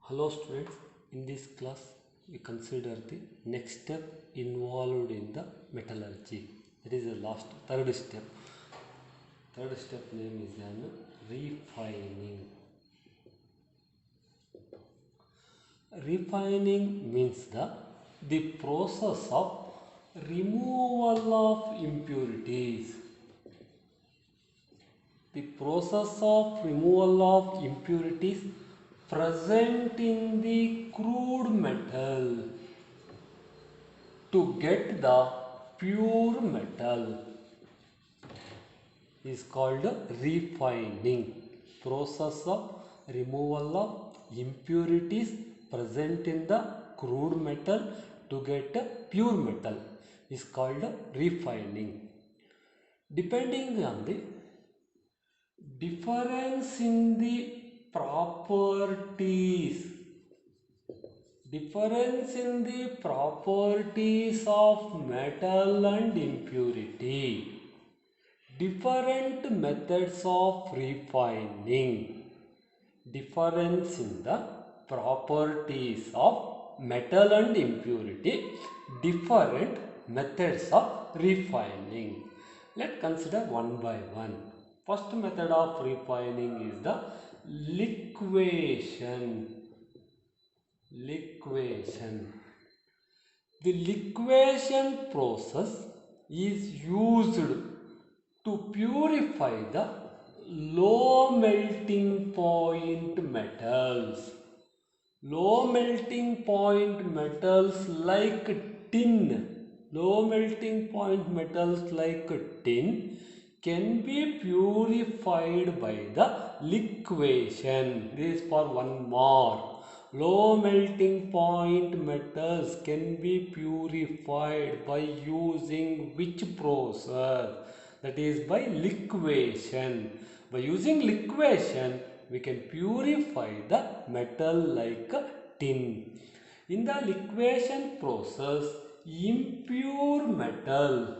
Hello students, in this class we consider the next step involved in the metallurgy. That is the third step. Third step name is refining. Refining means the process of removal of impurities. The process of removal of impurities present in the crude metal to get the pure metal is called refining. Process of removal of impurities present in the crude metal to get pure metal is called refining. Depending on the difference in the properties of metal and impurity, different methods of refining. Difference in the properties of metal and impurity, different methods of refining. Let's consider one by one. First method of refining is the liquation. The liquation process is used to purify the low melting point metals. Low melting point metals like tin. Low melting point metals like tin can be purified by the liquation. This is for one more. Low melting point metals can be purified by using which process? That is by liquation. By using liquation, we can purify the metal like tin. In the liquation process, impure metal,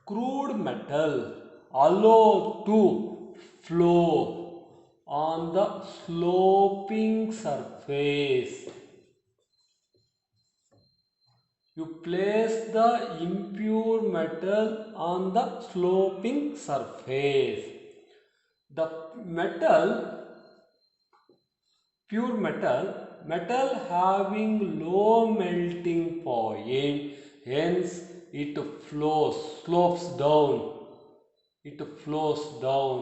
crude metal allowed to flow on the sloping surface. You place the impure metal on the sloping surface. The pure metal having low melting point, hence it slopes down,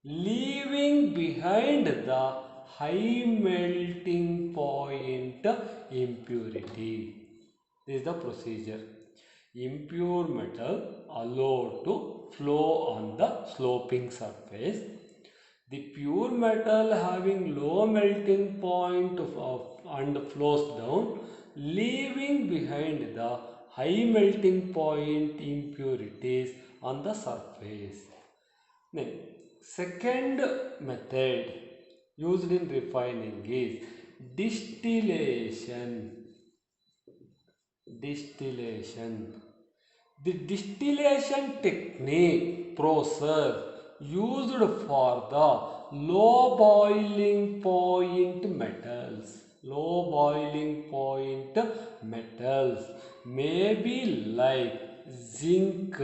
leaving behind the high melting point impurity. This is the procedure. Impure metal allowed to flow on the sloping surface. The pure metal having low melting point and flows down, leaving behind the high melting point impurities on the surface. Now, second method used in refining is distillation. The distillation technique process used for the low boiling point metals may be like zinc,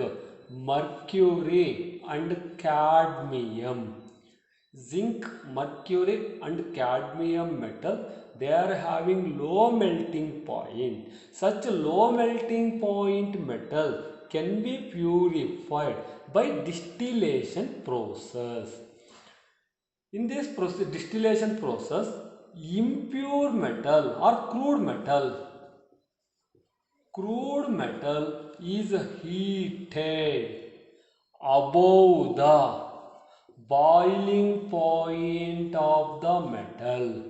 mercury and cadmium. Zinc, mercury and cadmium metal, they are having low melting point. Such low melting point metal can be purified by distillation process. In this distillation process, impure metal or crude metal is heated above the boiling point of the metal.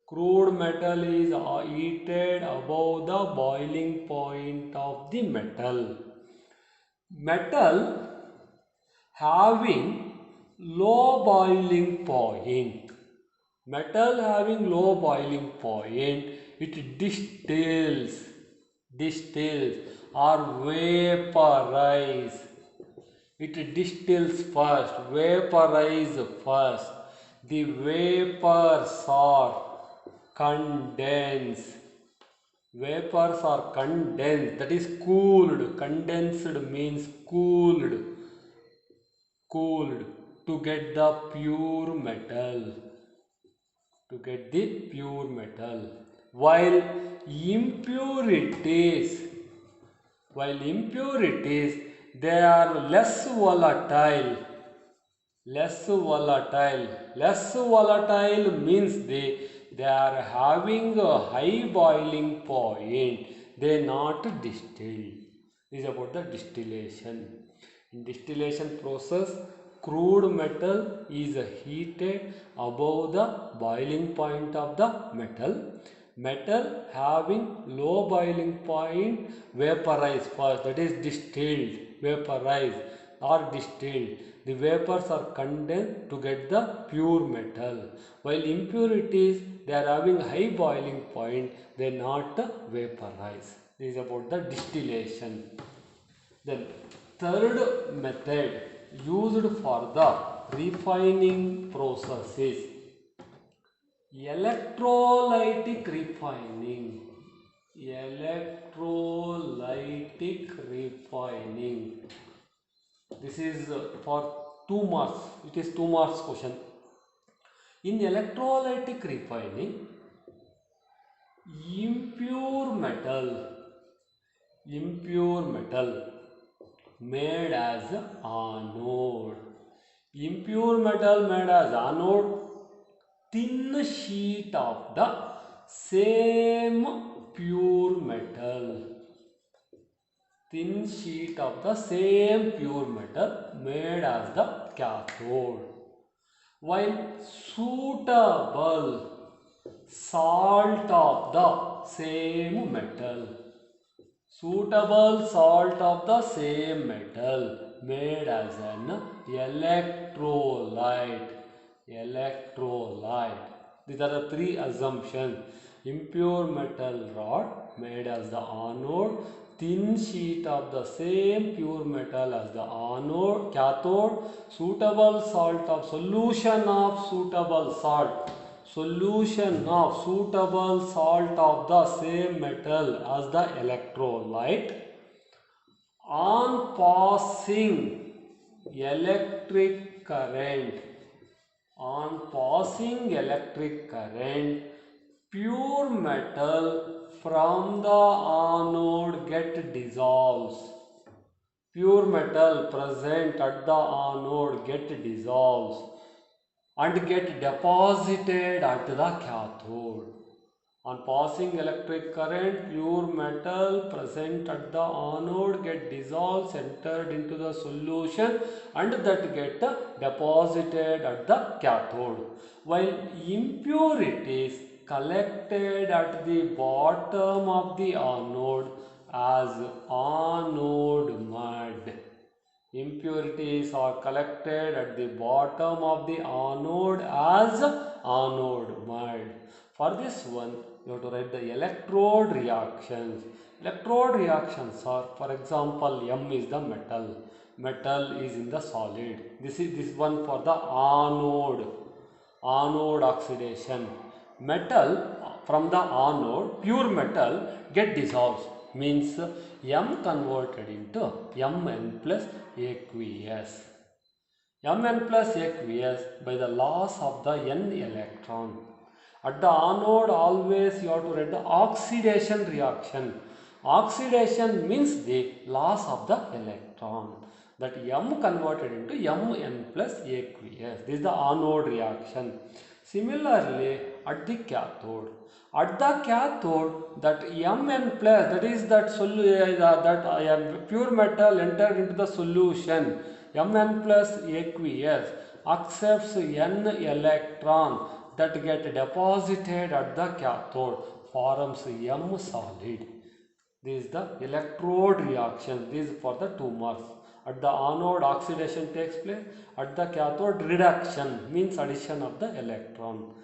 Crude metal is heated above the boiling point of the metal. Metal having low boiling point. It distills or vaporize. It distills first, vaporize first, The vapors are condensed. Vapors are condensed, that is cooled. Condensed means cooled. Cooled to get the pure metal. To get the pure metal. While impurities, they are less volatile. Less volatile means they are having a high boiling point. They not distilled. This is about the distillation. In distillation process, crude metal is heated above the boiling point of the metal. Metal having low boiling point vaporize first, that is distilled, vaporize or distilled. The vapors are condensed to get the pure metal. While impurities, they are having high boiling point, they not vaporize. This is about the distillation. Then third method used for the refining process is electrolytic refining. Electrolytic refining. This is for 2 marks. It is 2 marks question. In electrolytic refining, impure metal made as anode. Impure metal made as anode, thin sheet of the same pure metal. Thin sheet of the same pure metal made as the cathode. While suitable salt of the same metal. Suitable salt of the same metal made as an electrolyte. These are the 3 assumptions. Impure metal rod made as the anode, thin sheet of the same pure metal as the anode, cathode, suitable salt of solution of suitable salt of the same metal as the electrolyte. On passing electric current, pure metal from the anode get dissolves. Pure metal present at the anode get dissolves and get deposited at the cathode. On passing electric current, pure metal present at the anode get dissolved, entered into the solution, and that get deposited at the cathode. While impurities collected at the bottom of the anode as anode mud. Impurities are collected at the bottom of the anode as anode mud. For this one, you have to write the electrode reactions. Electrode reactions are, for example, M is the metal. Metal is in the solid. This is this one for the anode. Anode oxidation. Metal from the anode, pure metal get dissolved. Means M converted into Mn plus aqueous. Mn plus aqueous by the loss of the N electron. At the anode always you have to write the oxidation reaction. Oxidation means the loss of the electron. That M converted into Mn plus aqueous. This is the anode reaction. Similarly, at the cathode. At the cathode, that Mn plus, that is that pure metal entered into the solution. Mn plus aqueous accepts N electron that get deposited at the cathode, forms M solid. This is the electrode reaction. This is for the 2 marks. At the anode, oxidation takes place. At the cathode, reduction means addition of the electron.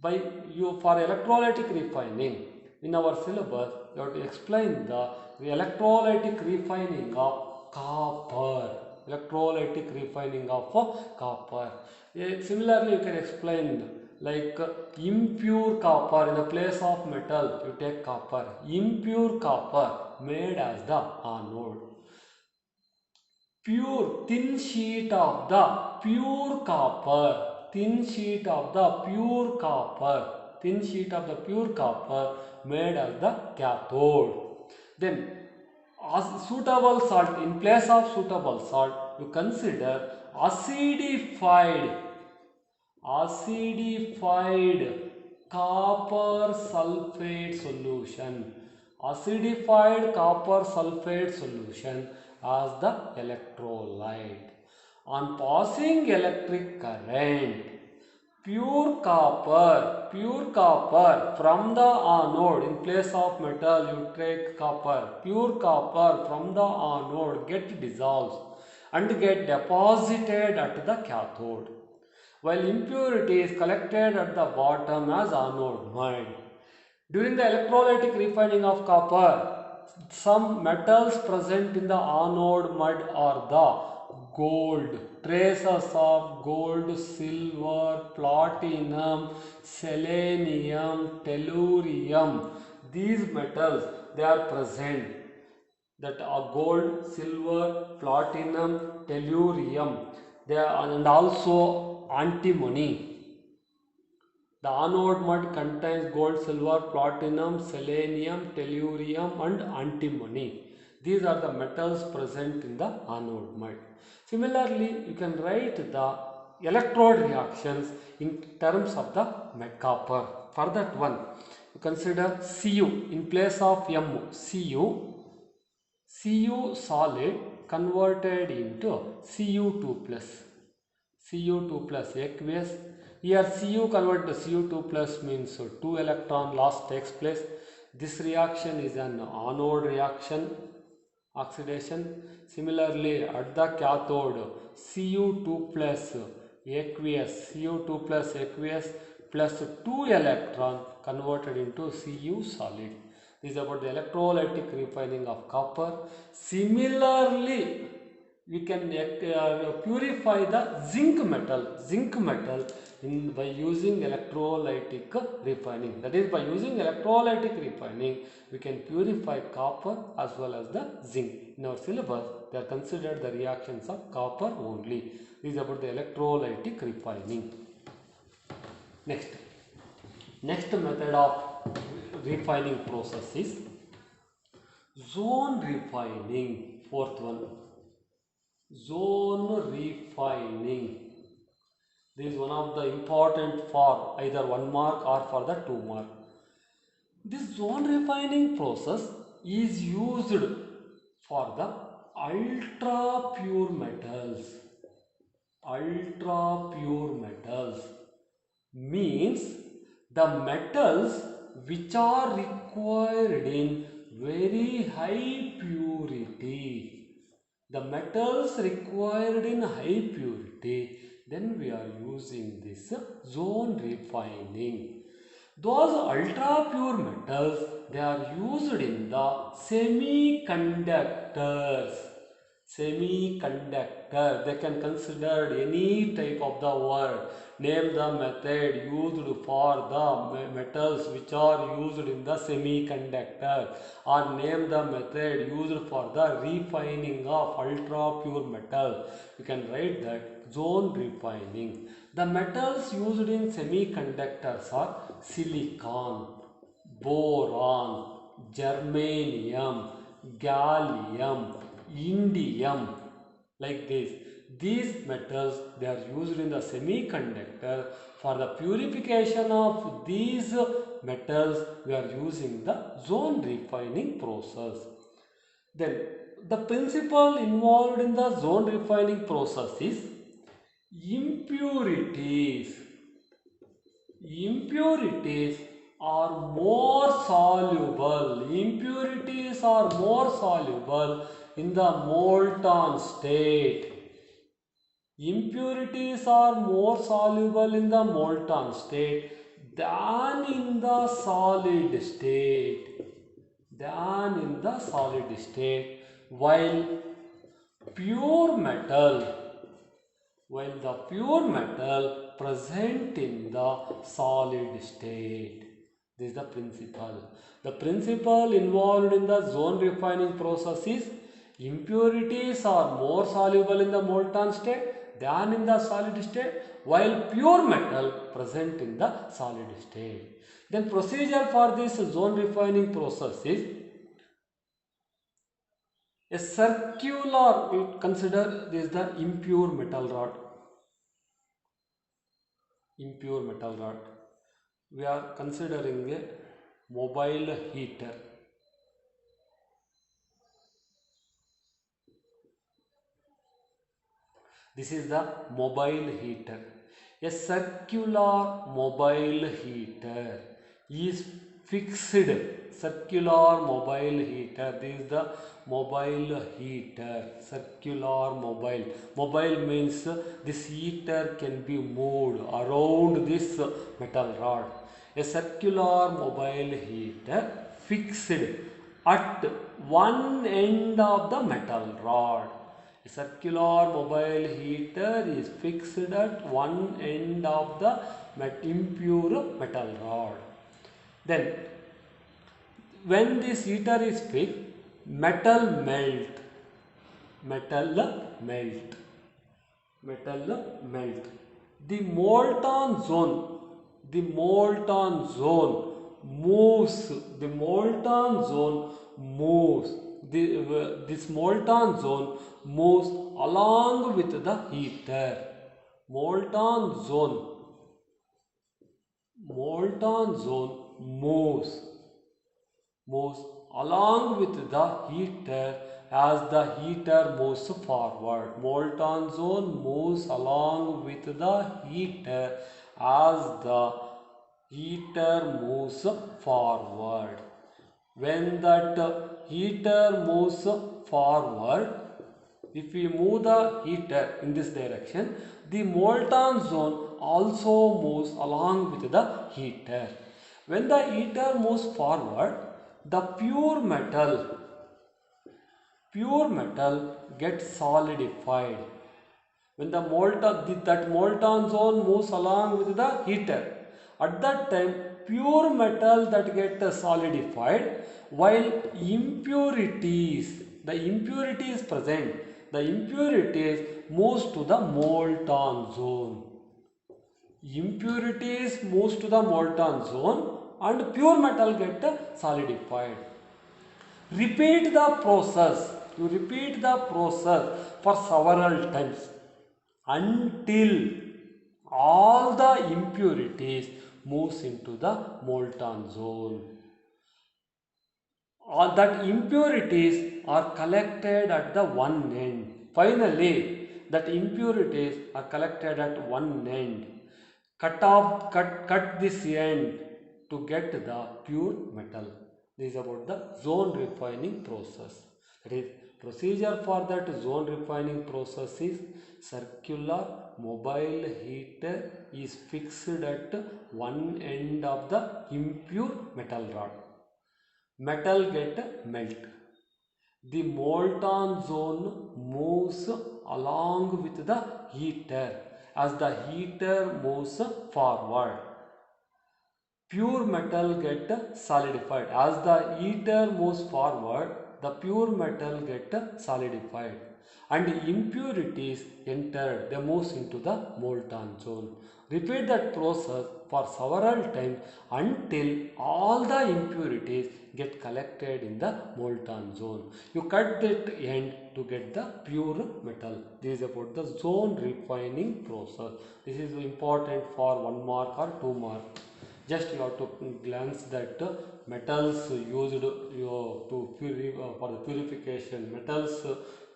For electrolytic refining, in our syllabus, you have to explain the electrolytic refining of copper. Electrolytic refining of copper. Similarly, you can explain like impure copper in the place of metal, you take copper. Impure copper made as the anode. Pure thin sheet of the pure copper, thin sheet of the pure copper, thin sheet of the pure copper made as the cathode. Then, as suitable salt, in place of suitable salt, you consider acidified copper sulfate solution, acidified copper sulfate solution as the electrolyte. On passing electric current, pure copper from the anode, in place of metal you take copper, pure copper from the anode get dissolved and get deposited at the cathode, while impurity is collected at the bottom as anode mud. During the electrolytic refining of copper, some metals present in the anode mud are the gold, traces of gold, silver, platinum, selenium, tellurium. These metals, they are present, that are gold, silver, platinum, tellurium, they are, and also antimony. The anode mud contains gold, silver, platinum, selenium, tellurium and antimony. These are the metals present in the anode mud. Similarly, you can write the electrode reactions in terms of the copper. For that one, you consider Cu in place of M. Cu solid converted into Cu2 plus. Cu2 plus aqueous. Here Cu converted to Cu2 plus means 2 electron loss takes place. This reaction is an anode reaction, oxidation. Similarly, at the cathode, Cu2 plus aqueous plus 2 electron converted into Cu solid. This is about the electrolytic refining of copper. Similarly, we can purify the zinc metal by using electrolytic refining. That is, by using electrolytic refining, we can purify copper as well as the zinc. In our syllabus, they are considered the reactions of copper only. This is about the electrolytic refining. Next method of refining process is zone refining. Fourth one, zone refining. This is one of the important for either 1 mark or for the 2 mark. This zone refining process is used for the ultra pure metals. Ultra pure metals means the metals which are required in very high purity. The metals required in high purity, then we are using this zone refining. Those ultra pure metals, they are used in the semiconductors. Semiconductor, they can consider any type of the word. Name the method used for the metals which are used in the semiconductor, or name the method used for the refining of ultra pure metal. You can write that zone refining. The metals used in semiconductors are silicon, boron, germanium, gallium, indium, like this. These metals, they are used in the semiconductor. For the purification of these metals, we are using the zone refining process. Then the principle involved in the zone refining process is impurities. Impurities are more soluble. Impurities are more soluble in the molten state. Impurities are more soluble in the molten state than in the solid state. While pure metal while the pure metal present in the solid state. This is the principle. The principle involved in the zone refining process is impurities are more soluble in the molten state than in the solid state, while pure metal present in the solid state. Then procedure for this zone refining process is a circular, we consider this the impure metal rod. Impure metal rod. We are considering a mobile heater. This is the mobile heater. A circular mobile heater is fixed. Circular mobile heater. This is the mobile heater. Circular mobile. Mobile means this heater can be moved around this metal rod. A circular mobile heater fixed at one end of the metal rod. A circular mobile heater is fixed at one end of the impure metal rod. Then, when this heater is fixed, metal melt. Metal melt. Metal melt. The molten zone moves. The molten zone moves. This molten zone moves along with the heater. Molten zone moves along with the heater as the heater moves forward. Molten zone moves along with the heater as the heater moves forward. When that heater moves forward, if we move the heater in this direction, the molten zone also moves along with the heater. When the heater moves forward, the pure metal gets solidified. When the that molten zone moves along with the heater, at that time pure metal that gets solidified, while the impurities present, the impurities moves to the molten zone. Impurities moves to the molten zone and pure metal get solidified. Repeat the process. You repeat the process for several times until all the impurities moves into the molten zone. All that impurities are collected at the one end. Finally, that impurities are collected at one end. Cut this end to get the pure metal. This is about the zone refining process. That is, procedure for that zone refining process is circular mobile heater is fixed at one end of the impure metal rod. Metal get melt. The molten zone moves along with the heater as the heater moves forward. Pure metal get solidified. As the heater moves forward, the pure metal get solidified. And impurities entered, they moves into the molten zone. Repeat that process for several times until all the impurities get collected in the molten zone. You cut that end to get the pure metal. This is about the zone refining process. This is important for 1 mark or 2 mark. Just you have to glance that metals used for the purification. Metals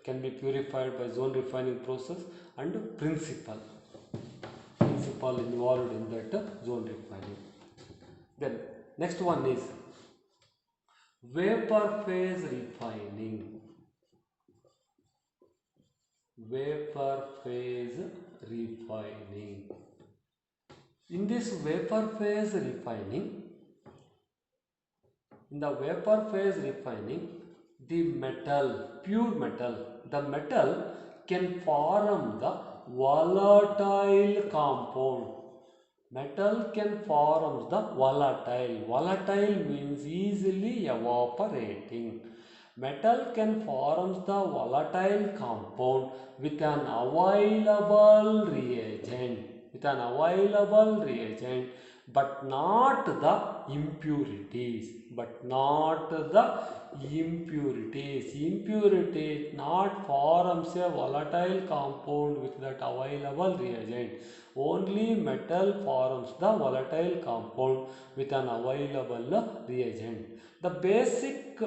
can be purified by zone refining process and principle involved in that zone refining. Then next one is vapor phase refining. Vapor phase refining. In this vapor phase refining, the metal, pure metal, the metal can form the volatile compound. Metal can form the volatile. Volatile means easily evaporating. Metal can form the volatile compound with an available reagent. But not the impurities. Impurities not forms a volatile compound with that available reagent. Only metal forms the volatile compound with an available reagent. The basic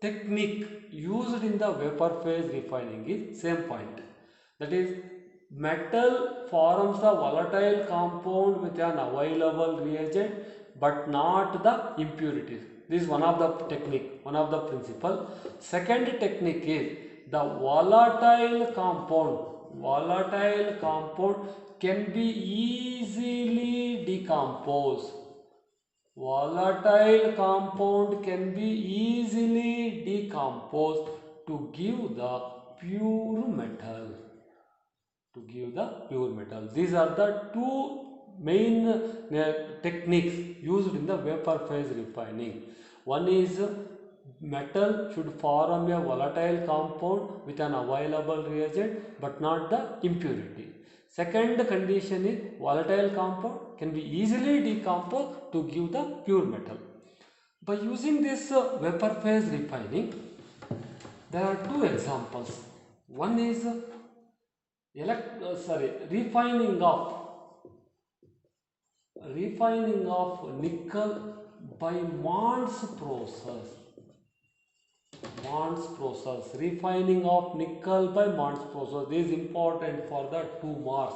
technique used in the vapor phase refining is same point. That is, metal forms the volatile compound with an available reagent but not the impurities. This is one of the technique, one of the principle. Second technique is the volatile compound. Volatile compound can be easily decomposed. Volatile compound can be easily decomposed to give the pure metal. These are the two main techniques used in the vapor phase refining. One is metal should form a volatile compound with an available reagent but not the impurity. Second condition is volatile compound can be easily decomposed to give the pure metal. By using this vapor phase refining, there are two examples. One is refining of nickel by Mond's process. Refining of nickel by Mond's process. This is important for the 2 marks.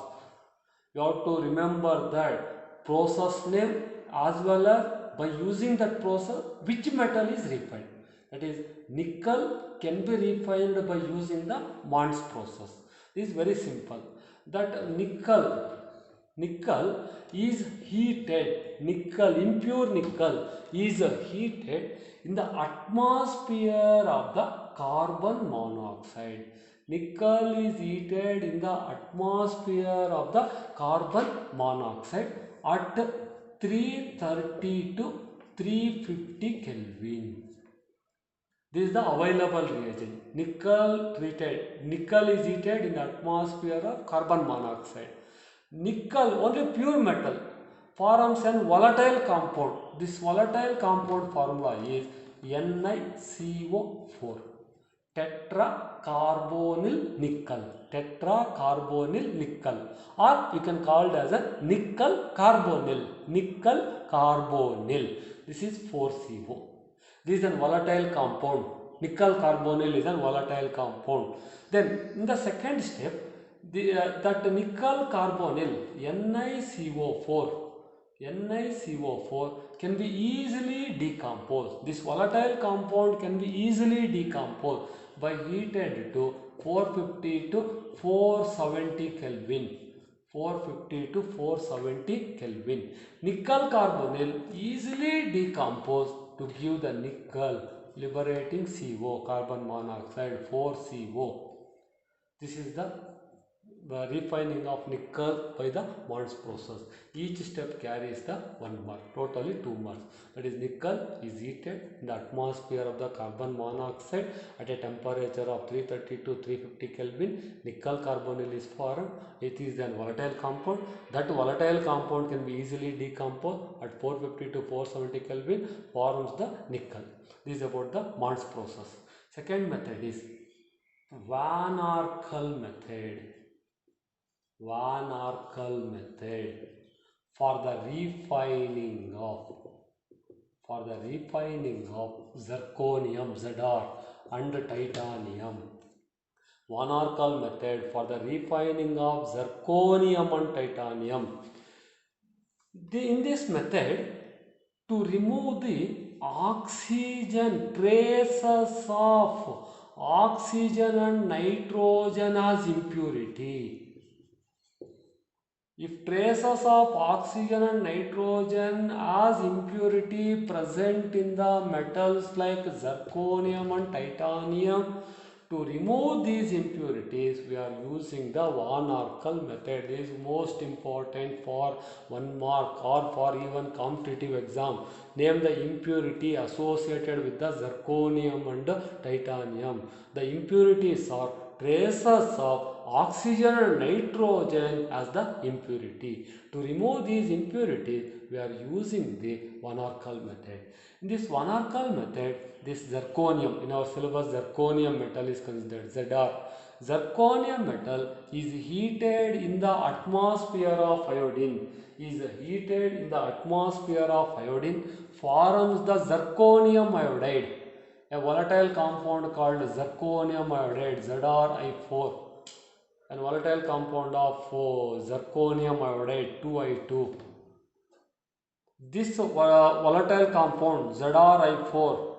You have to remember that process name as well as by using that process which metal is refined. That is, nickel can be refined by using the Mond's process. This is very simple. That nickel is heated. Impure nickel is heated in the atmosphere of the carbon monoxide. Nickel is heated in the atmosphere of the carbon monoxide at 330 to 350 Kelvin. This is the available reagent. Nickel is heated in the atmosphere of carbon monoxide. Nickel, only pure metal, forms an volatile compound. This volatile compound formula is NiCO4, tetracarbonyl nickel, or you can call it as a nickel carbonyl. This is 4CO. This is a volatile compound. Nickel carbonyl is a volatile compound. Then in the second step, that nickel carbonyl NiCO4 can be easily decomposed. This volatile compound can be easily decomposed by heated to 450 to 470 Kelvin. Nickel carbonyl easily decomposed to give the nickel liberating CO, carbon monoxide, 4CO. This is the refining of nickel by the Mond's process. Each step carries the 1 mark, totally 2 marks. That is, nickel is heated in the atmosphere of the carbon monoxide at a temperature of 330 to 350 Kelvin. Nickel carbonyl is formed. It is then volatile compound. That volatile compound can be easily decomposed at 450 to 470 Kelvin, forms the nickel. This is about the Mond's process. Second method is Van Arkel method. For the refining of zirconium Zr and titanium. Van Arkel method for the refining of zirconium and titanium. In this method, to remove the oxygen, traces of oxygen and nitrogen as impurity. If traces of oxygen and nitrogen as impurity present in the metals like zirconium and titanium, To remove these impurities, we are using the Van Arkel method. This is most important for 1 mark or for even competitive exam. Name the impurity associated with the zirconium and titanium. The impurities are traces of oxygen and nitrogen as the impurity. To remove these impurities, we are using the Van Arkel method. In this Van Arkel method, this zirconium, in our syllabus zirconium metal is considered ZR. Zirconium metal is heated in the atmosphere of iodine. Forms the zirconium iodide, a volatile compound called zirconium iodide ZrI4, and volatile compound of zirconium iodide 2I2. This volatile compound ZrI4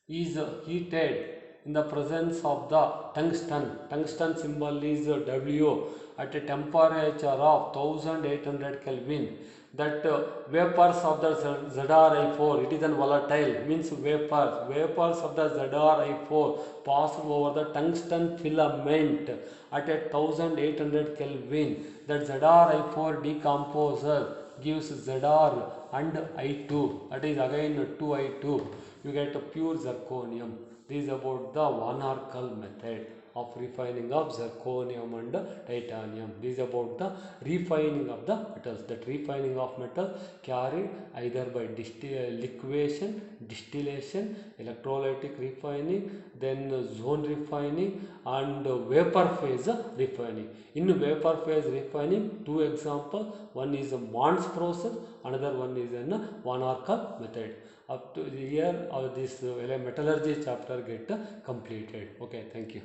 is heated in the presence of the tungsten. Tungsten symbol is W at a temperature of 1800 Kelvin. That vapors of the ZrI4, it is an volatile, means vapors of the ZrI4 pass over the tungsten filament at 1800 Kelvin. That ZrI4 decomposes, gives Zr and I2, that is again 2I2. You get a pure zirconium. This is about the Van Arkel method of refining of zirconium and titanium. This is about the refining of the metals. That refining of metal carried either by liquefaction, distillation, electrolytic refining, then zone refining and vapor phase refining. In vapor phase refining, two examples. One is a Mann's process, another one is an Van Arkel method. Up to here, this metallurgy chapter get completed. Okay, thank you.